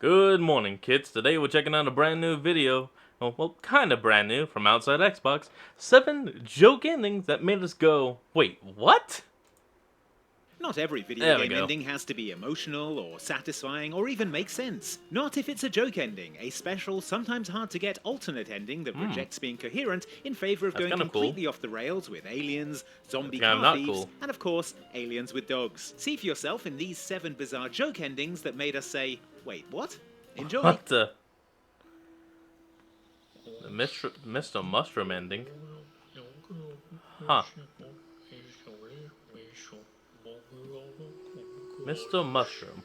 Good morning, kids. Today we're checking out a brand new video. Well, kind of brand new from Outside Xbox. 7 joke endings that made us go, wait, what? Not every video There we game go. ending has to be emotional or satisfying or even make sense. Not if it's a joke ending, a special, sometimes hard to get alternate ending that rejects being coherent in favor of That's going kinda cool. completely off the rails with aliens, zombie That's kinda car not thieves, cool. and of course, aliens with dogs. See for yourself in these 7 bizarre joke endings that made us say, wait, what? Enjoy! What the Mr. Mushroom ending? Huh. Mr. Mushroom.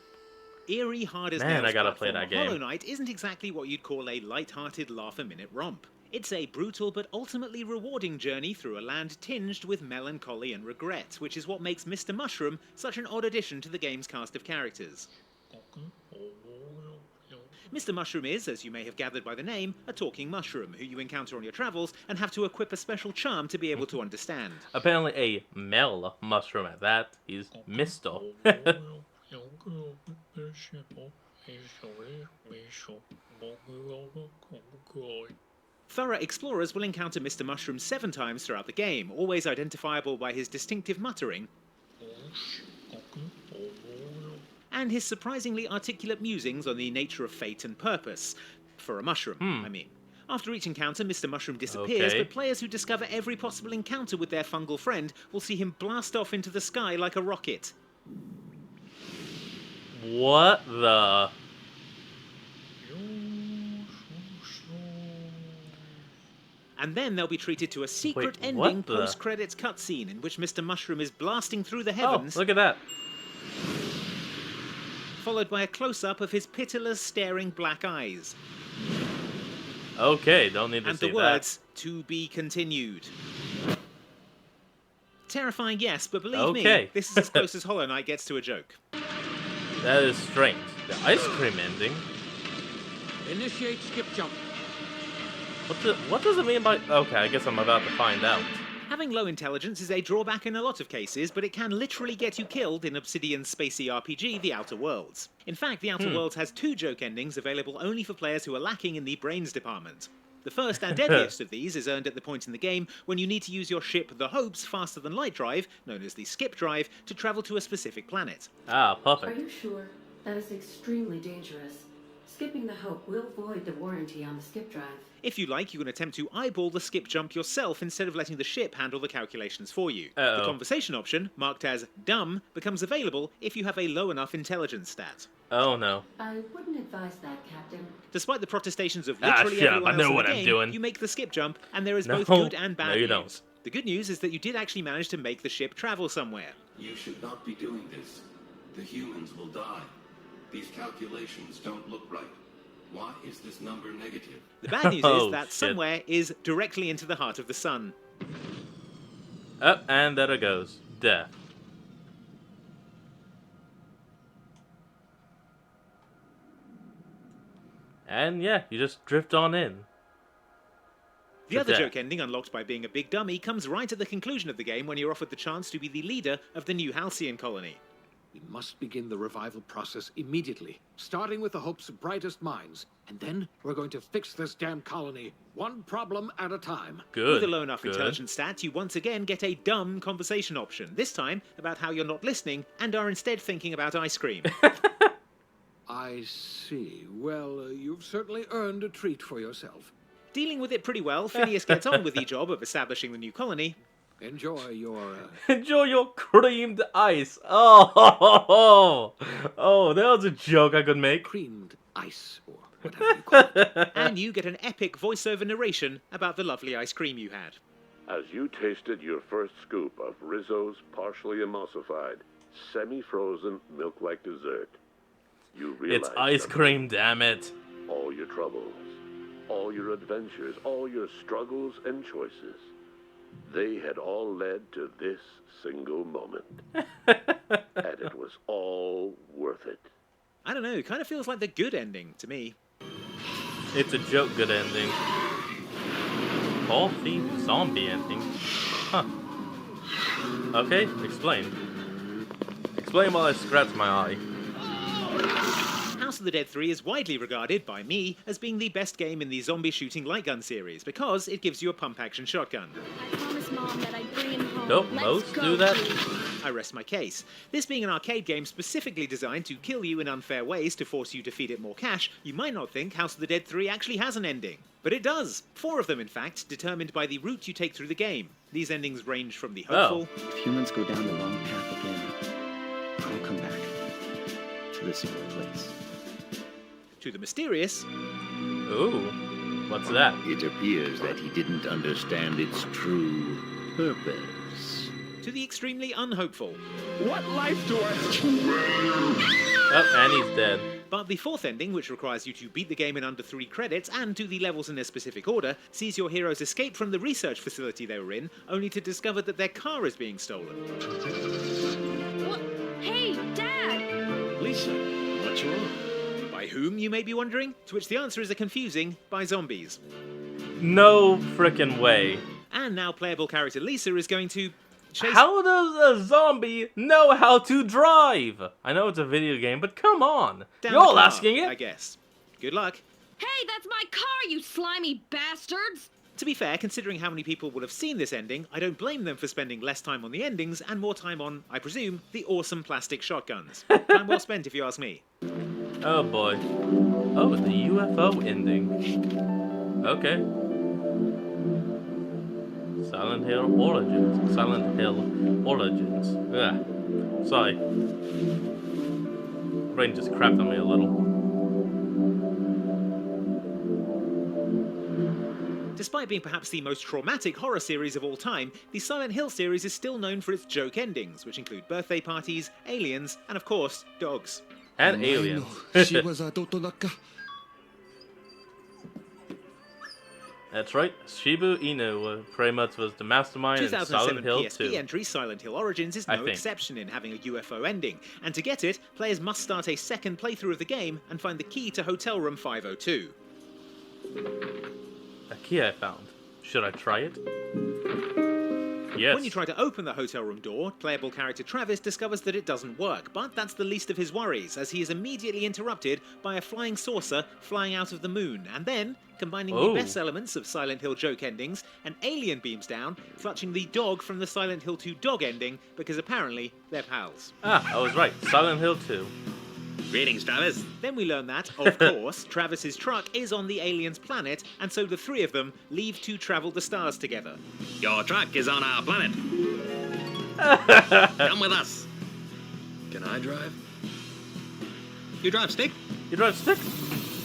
Eerie hard as Man, nails I gotta play platformer that game. Hollow Knight isn't exactly what you'd call a light-hearted laugh-a-minute romp. It's a brutal but ultimately rewarding journey through a land tinged with melancholy and regret, which is what makes Mr. Mushroom such an odd addition to the game's cast of characters. Mr. Mushroom is, as you may have gathered by the name, a talking mushroom who you encounter on your travels and have to equip a special charm to be able to understand. Apparently a male mushroom at that. He's Mr. Thorough explorers will encounter Mr. Mushroom 7 times throughout the game, always identifiable by his distinctive muttering and his surprisingly articulate musings on the nature of fate and purpose. For a mushroom, I mean. After each encounter, Mr. Mushroom disappears, Okay. but players who discover every possible encounter with their fungal friend will see him blast off into the sky like a rocket. What the? And then they'll be treated to a secret Wait, what ending the- post-credits cutscene in which Mr. Mushroom is blasting through the Oh, heavens, look at that. followed by a close-up of his pitiless, staring black eyes. Okay, don't need to And see the words, "To be continued." Terrifying, yes, but believe Okay. me, this is as close as Hollow Knight gets to a joke. that. That is strange. The ice cream ending? Initiate skip jump. What does it mean by... Okay, I guess I'm about to find out. Having low intelligence is a drawback in a lot of cases, but it can literally get you killed in Obsidian's spacey RPG, The Outer Worlds. In fact, The Outer Worlds has 2 joke endings available only for players who are lacking in the brains department. The first and deadliest of these is earned at the point in the game when you need to use your ship The Hope's faster than light drive, known as the skip drive, to travel to a specific planet. Ah, Are perfect. you sure? That is extremely dangerous. Skipping the Hope will void the warranty on the skip drive. If you like, you can attempt to eyeball the skip jump yourself instead of letting the ship handle the calculations for you. Uh-oh. The conversation option, marked as dumb, becomes available if you have a low enough intelligence stat. Oh, no. I wouldn't advise that, Captain. Despite the protestations of Ah, literally shut up, everyone I know else in what the I'm game, doing. you make the skip jump, and there is No. both good and bad No, you news. don't. The good news is that you did actually manage to make the ship travel somewhere. You should not be doing this. The humans will die. These calculations don't look right. Why is this number negative? The bad news Oh, is that shit. somewhere is directly into the heart of the sun. Up and there it goes. Death. And yeah, you just drift on in. The To other death. joke ending, unlocked by being a big dummy, comes right at the conclusion of the game when you're offered the chance to be the leader of the new Halcyon colony. We must begin the revival process immediately, starting with the Hope's brightest minds. And then we're going to fix this damn colony, one problem at a time. Good. With a low enough Good. intelligence stat, you once again get a dumb conversation option, this time about how you're not listening and are instead thinking about ice cream. I see. Well, you've certainly earned a treat for yourself. Dealing with it pretty well, Phineas gets on with the job of establishing the new colony, Enjoy your... Enjoy your creamed ice. Oh, oh, that was a joke I could make. creamed ice, or whatever you call it. and you get an epic voiceover narration about the lovely ice cream you had. As you tasted your first scoop of Rizzo's partially emulsified, semi-frozen milk-like dessert, you realized It's ice something. cream, damn it. All your troubles, all your adventures, all your struggles and choices, they had all led to this single moment. And it was all worth it. I don't know, it kind of feels like the good ending to me. It's a joke good ending. Coffee zombie ending. Huh. Okay, explain. Explain while I scratch my eye. House of the Dead 3 is widely regarded by me as being the best game in the zombie shooting light gun series because it gives you a pump action shotgun. I promised Mom that I'd bring him home. Don't Let's most go, do that? please. I rest my case. This being an arcade game specifically designed to kill you in unfair ways to force you to feed it more cash, you might not think House of the Dead 3 actually has an ending. But it does. 4 of them, in fact, determined by the route you take through the game. These endings range from the hopeful, If humans go down the wrong path again, I'll come back to this place. to the mysterious, Ooh, what's that? It appears that he didn't understand its true purpose. to the extremely unhopeful. What life do I... Oh, and he's dead. But the 4th ending, which requires you to beat the game in under 3 credits and do the levels in a specific order, sees your heroes escape from the research facility they were in, only to discover that their car is being stolen. What? Hey, Dad! Lisa, what's wrong? By whom, you may be wondering? To which the answer is a confusing, by zombies. No frickin' way. And now playable character Lisa is going to chase... How does a zombie know how to drive? I know it's a video game, but come on. down You're the all car, asking I it. guess. Good luck. Hey, that's my car, you slimy bastards! To be fair, considering how many people will have seen this ending, I don't blame them for spending less time on the endings and more time on, I presume, the awesome plastic shotguns. Time well spent, if you ask me. Oh boy. Oh, the UFO ending. Okay. Silent Hill Origins. Silent Hill Origins. Ugh. Sorry. Brain just crapped on me a little. Despite being perhaps the most traumatic horror series of all time, the Silent Hill series is still known for its joke endings, which include birthday parties, aliens, and of course, dogs. And aliens. That's right. Shibu Inu pretty much was the mastermind in 2007 Silent Hill PSP 2. entry Silent Hill Origins is I no think. exception in having a UFO ending, and to get it, players must start a second playthrough of the game and find the key to Hotel Room 502. A key I found. Should I try it? Yes. When you try to open the hotel room door, playable character Travis discovers that it doesn't work, but that's the least of his worries, as he is immediately interrupted by a flying saucer flying out of the moon, and then, combining Oh. the best elements of Silent Hill joke endings, an alien beams down, clutching the dog from the Silent Hill 2 dog ending, because apparently they're pals. Ah, I was right. Silent Hill 2. Greetings, Travis. Then we learn that, of course, Travis's truck is on the alien's planet, and so the 3 of them leave to travel the stars together. Your truck is on our planet. Come with us. Can I drive? You drive stick? You drive stick?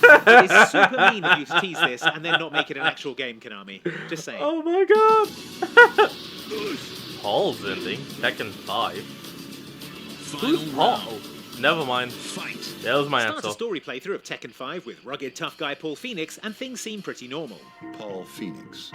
It is super mean of you to tease this and then not make it an actual game, Konami. Just saying. Oh my god! Paul's ending. Tekken 5. Who's Paul? Never mind. That was my Start answer. a story playthrough of Tekken 5 with rugged tough guy Paul Phoenix, and things seem pretty normal. Paul Phoenix,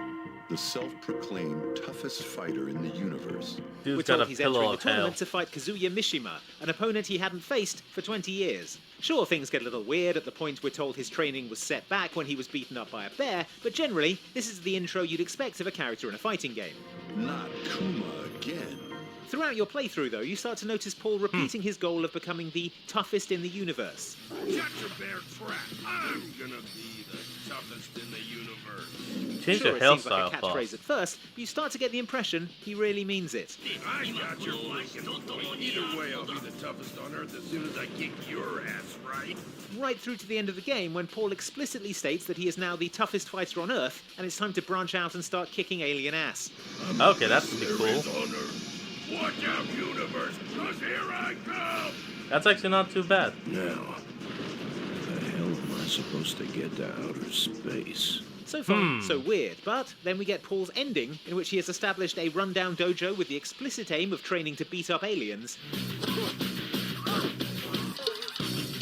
the self-proclaimed toughest fighter in the universe. We're Dude's got a told he's entering pillow the of hell. tournament to fight Kazuya Mishima, an opponent he hadn't faced for 20 years. Sure, things get a little weird at the point we're told his training was set back when he was beaten up by a bear, but generally, this is the intro you'd expect of a character in a fighting game. Not Kuma again. Throughout your playthrough, though, you start to notice Paul repeating his goal of becoming the toughest in the universe. Shut your bear trap. I'm gonna be the toughest in the universe. Change Sure, your it seems like hairstyle, a catchphrase boss. at first, but you start to get the impression he really means it. I got your blanket. Either way, I'll be the toughest on Earth as soon as I kick your ass, right? Right through to the end of the game, when Paul explicitly states that he is now the toughest fighter on Earth, and it's time to branch out and start kicking alien ass. Okay, that's pretty There is cool. honor. Watch out, universe, 'cause here I come! That's actually not too bad. Now, the hell am I supposed to get to outer space? So far, so weird, but then we get Paul's ending, in which he has established a rundown dojo with the explicit aim of training to beat up aliens.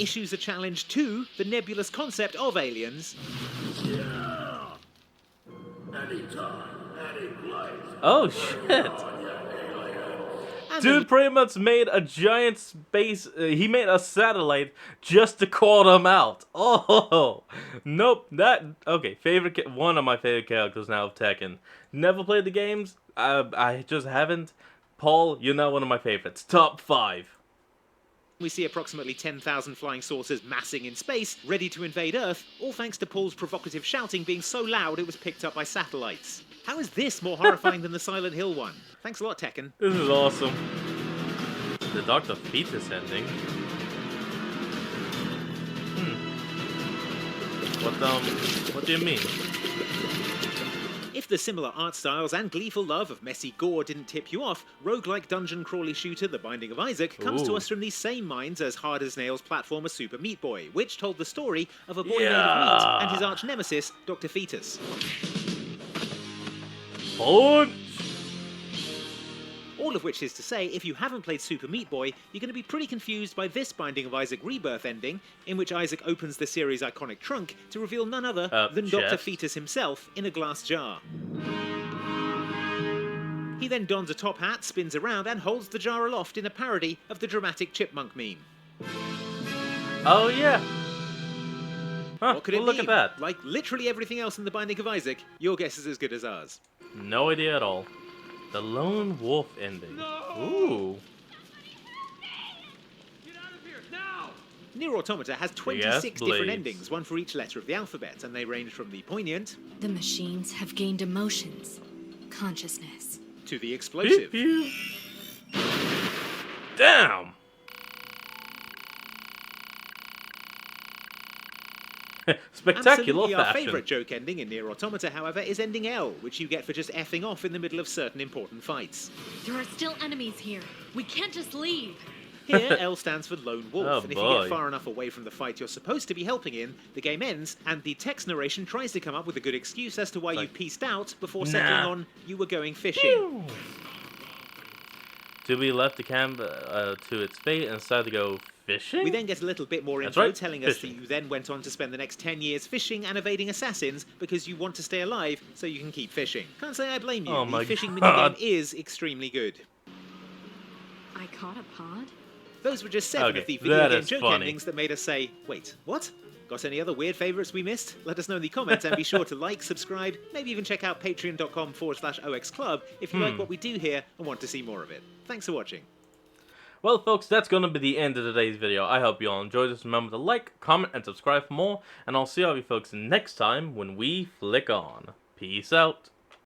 Issues a challenge to the nebulous concept of aliens. Oh shit! And Dude pretty much made a giant space. He made a satellite just to call them out. Oh, nope. That okay. One of my favorite characters now of Tekken. Never played the games. I just haven't. Paul, you're not one of my favorites. Top 5. We see approximately 10,000 flying saucers massing in space, ready to invade Earth, all thanks to Paul's provocative shouting being so loud it was picked up by satellites. How is this more horrifying than the Silent Hill one? Thanks a lot, Tekken. This is awesome. The Dr. Fetus ending. What do you mean? If the similar art styles and gleeful love of messy gore didn't tip you off, roguelike dungeon crawly shooter The Binding of Isaac comes to Ooh. us from these same minds as Hard as Nails platformer Super Meat Boy, which told the story of a boy made of Yeah. meat and his arch nemesis, Dr. Fetus. Punch! All of which is to say, if you haven't played Super Meat Boy, you're going to be pretty confused by this Binding of Isaac Rebirth ending, in which Isaac opens the series' iconic trunk to reveal none other than Dr. chest. Fetus himself in a glass jar. He then dons a top hat, spins around, and holds the jar aloft in a parody of the dramatic chipmunk meme. Oh yeah. Huh, What could well, it look be? at that. Like literally everything else in The Binding of Isaac, your guess is as good as ours. No idea at all. The Lone Wolf ending. Ooh. Nier Automata has 26 different endings, one for each letter of the alphabet, and they range from the poignant The machines have gained emotions, consciousness. to the explosive. Pew, pew. Damn! Spectacular Absolutely our fashion. favourite joke ending in Nier Automata, however, is ending L, which you get for just effing off in the middle of certain important fights. There are still enemies here. We can't just leave. Here, L stands for Lone Wolf, Oh, and if you boy. get far enough away from the fight you're supposed to be helping in, the game ends, and the text narration tries to come up with a good excuse as to why you pieced out before settling Nah. on you were going fishing. To be left the camp to its fate and decided to go fishing? We then get a little bit more That's info right, telling us that fishing. you then went on to spend the next 10 years fishing and evading assassins because you want to stay alive so you can keep fishing. Can't say I blame you. Oh the my fishing God. minigame is extremely good. I caught a pod? Those were just 7 Okay, of the video that game is joke funny. endings that made us say, wait, what? Got any other weird favourites we missed? Let us know in the comments and be sure to like, subscribe, maybe even check out patreon.com/OXClub if you like what we do here and want to see more of it. Thanks for watching. Well, folks, that's going to be the end of today's video. I hope you all enjoyed this. Remember to like, comment, and subscribe for more. And I'll see all of you folks next time when we flick on. Peace out.